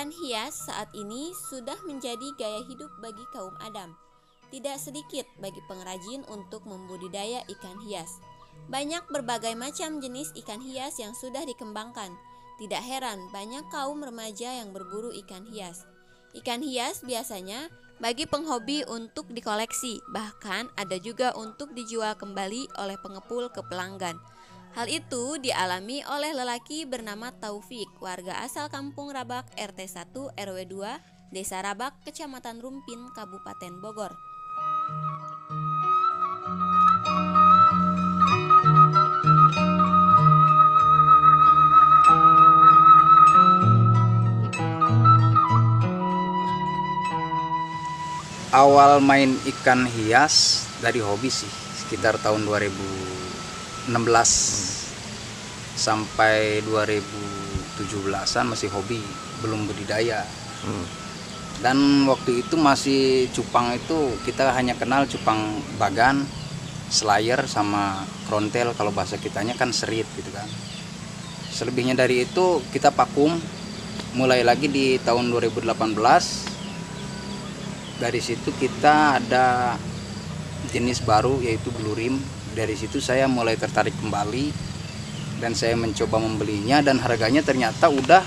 Ikan hias saat ini sudah menjadi gaya hidup bagi kaum Adam. Tidak sedikit bagi pengrajin untuk membudidaya ikan hias. Banyak berbagai macam jenis ikan hias yang sudah dikembangkan. Tidak heran banyak kaum remaja yang berburu ikan hias. Ikan hias biasanya bagi penghobi untuk dikoleksi, bahkan ada juga untuk dijual kembali oleh pengepul ke pelanggan. Hal itu dialami oleh lelaki bernama Taufik, warga asal Kampung Rabak RT 1 RW 2, Desa Rabak, Kecamatan Rumpin, Kabupaten Bogor. Awal main ikan hias dari hobi sih, sekitar tahun 2016 sampai 2017an masih hobi, belum budidaya. Dan waktu itu masih cupang itu kita hanya kenal cupang bagan, slayer sama krontel, kalau bahasa kitanya kan serit gitu kan. Selebihnya dari itu kita vakum, mulai lagi di tahun 2018. Dari situ kita ada jenis baru yaitu blue rim. Dari situ saya mulai tertarik kembali dan saya mencoba membelinya, dan harganya ternyata udah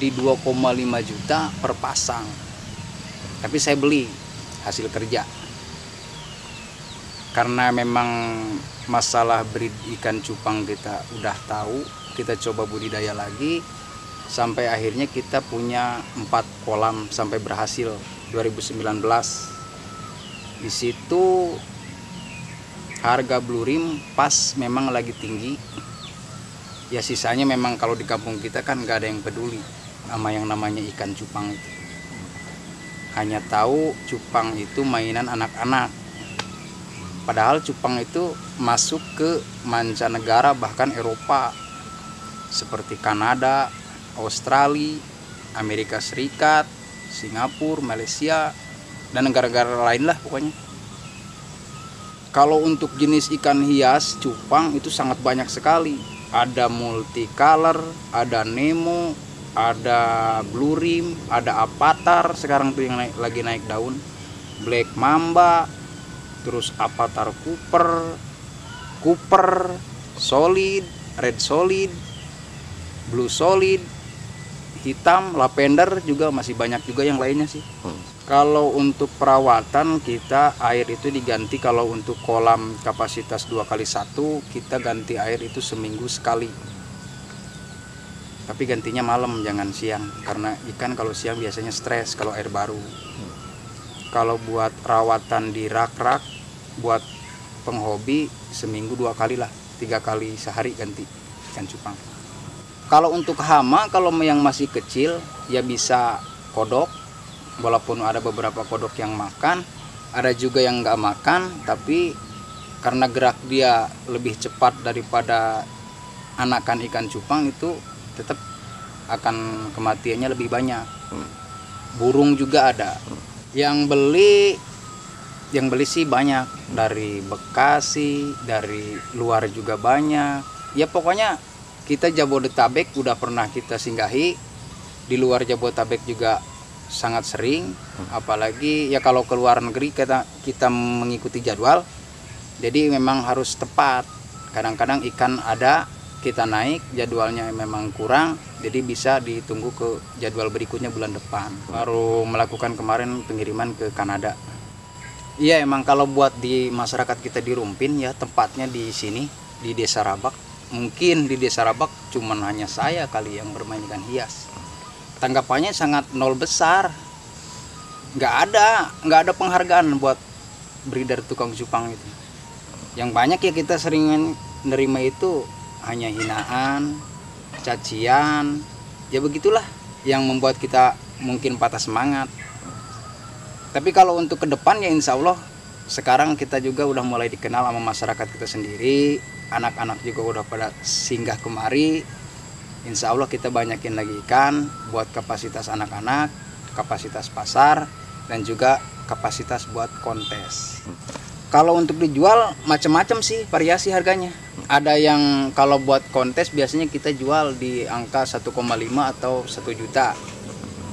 di 2,5 juta per pasang. Tapi saya beli hasil kerja. Karena memang masalah breed ikan cupang kita udah tahu, kita coba budidaya lagi sampai akhirnya kita punya 4 kolam sampai berhasil 2019. Di situ harga blue rim pas memang lagi tinggi. Ya sisanya memang kalau di kampung kita kan nggak ada yang peduli sama yang namanya ikan cupang itu. Hanya tahu cupang itu mainan anak-anak. Padahal cupang itu masuk ke mancanegara, bahkan Eropa seperti Kanada, Australia, Amerika Serikat, Singapura, Malaysia, dan negara-negara lain lah pokoknya. Kalau untuk jenis ikan hias cupang itu sangat banyak sekali. Ada multicolor, ada Nemo, ada blue rim, ada avatar sekarang tuh yang lagi naik daun, black mamba, terus avatar Cooper, solid, red solid, blue solid, hitam, lavender, juga masih banyak juga yang lainnya sih. Kalau untuk perawatan kita air itu diganti, kalau untuk kolam kapasitas 2x1 kita ganti air itu seminggu sekali. Tapi gantinya malam, jangan siang, karena ikan kalau siang biasanya stres kalau air baru. Kalau buat rawatan di rak-rak buat penghobi seminggu 2 kali lah, 3 kali sehari ganti ikan cupang. Kalau untuk hama, kalau yang masih kecil ya bisa kodok, walaupun ada beberapa kodok yang makan, ada juga yang nggak makan, tapi karena gerak dia lebih cepat daripada anakan ikan cupang itu tetap akan kematiannya lebih banyak. Burung juga ada. Yang beli sih banyak, dari Bekasi, dari luar juga banyak. Ya pokoknya kita Jabodetabek udah pernah kita singgahi, di luar Jabodetabek juga sangat sering, apalagi ya kalau ke luar negeri kita mengikuti jadwal, jadi memang harus tepat. Kadang-kadang ikan ada, kita naik, jadwalnya memang kurang, jadi bisa ditunggu ke jadwal berikutnya bulan depan. Baru melakukan kemarin pengiriman ke Kanada. Iya emang kalau buat di masyarakat kita di Rumpin ya, tempatnya di sini, di Desa Rabak. Mungkin di Desa Rabak cuman hanya saya kali yang bermain ikan hias. Tanggapannya sangat nol besar. Nggak ada penghargaan buat breeder tukang cupang itu. Yang banyak ya kita sering nerima itu hanya hinaan, cacian, ya begitulah yang membuat kita mungkin patah semangat. Tapi kalau untuk ke depan ya insya Allah sekarang kita juga udah mulai dikenal sama masyarakat kita sendiri. Anak-anak juga udah pada singgah kemari. Insya Allah kita banyakin lagi ikan buat kapasitas anak-anak, kapasitas pasar, dan juga kapasitas buat kontes. Kalau untuk dijual macam-macam sih variasi harganya. Ada yang kalau buat kontes biasanya kita jual di angka 1,5 atau 1 juta.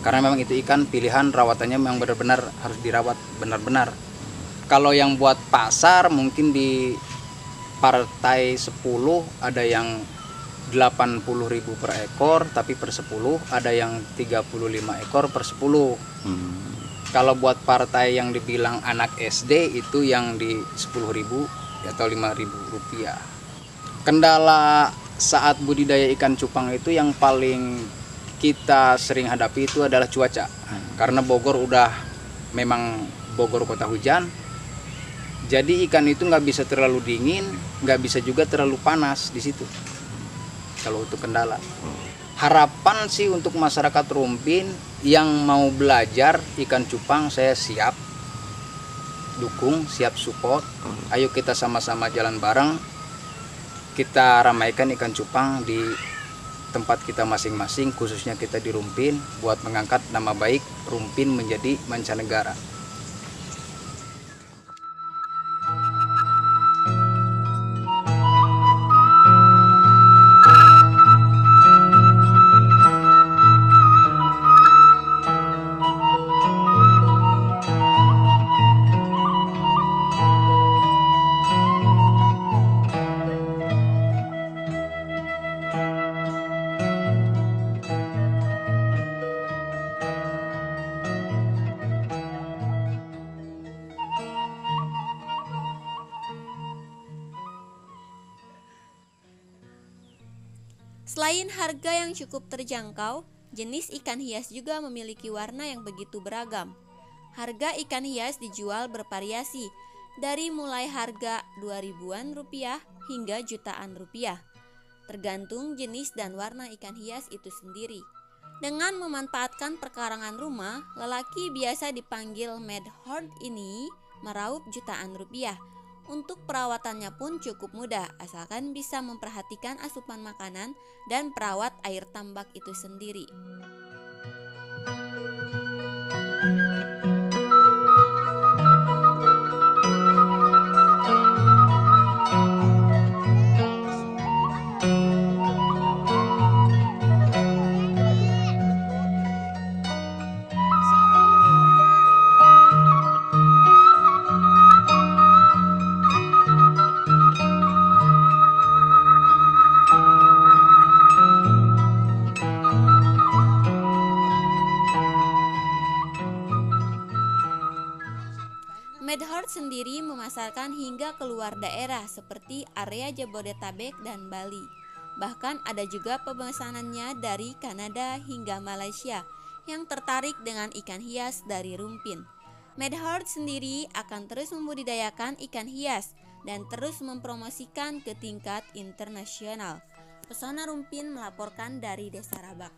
karena memang itu ikan pilihan rawatannya memang benar-benar harus dirawat benar-benar. Kalau yang buat pasar mungkin di partai 10 ada yang 80.000 per ekor, tapi per 10 ada yang 35 ekor per 10. Kalau buat partai yang dibilang anak SD itu yang di 10.000 atau 5.000 rupiah. Kendala saat budidaya ikan cupang itu yang paling kita sering hadapi itu adalah cuaca. Karena Bogor udah memang Bogor kota hujan, jadi ikan itu nggak bisa terlalu dingin, nggak bisa juga terlalu panas di situ. Kalau untuk kendala, harapan sih untuk masyarakat Rumpin yang mau belajar ikan cupang, saya siap dukung, siap support. Ayo kita sama-sama jalan bareng, kita ramaikan ikan cupang di tempat kita masing-masing, khususnya kita di Rumpin, buat mengangkat nama baik Rumpin menjadi mancanegara. Selain harga yang cukup terjangkau, jenis ikan hias juga memiliki warna yang begitu beragam. Harga ikan hias dijual bervariasi, dari mulai harga 2.000-an rupiah hingga jutaan rupiah, tergantung jenis dan warna ikan hias itu sendiri. Dengan memanfaatkan perkarangan rumah, lelaki biasa dipanggil Mad Horde ini meraup jutaan rupiah. Untuk perawatannya pun cukup mudah, asalkan bisa memperhatikan asupan makanan dan perawat air tambak itu sendiri. Mad Horde sendiri memasarkan hingga keluar daerah seperti area Jabodetabek dan Bali. Bahkan ada juga pemesanannya dari Kanada hingga Malaysia yang tertarik dengan ikan hias dari Rumpin. Mad Horde sendiri akan terus membudidayakan ikan hias dan terus mempromosikan ke tingkat internasional. Pesona Rumpin melaporkan dari Desa Rabak.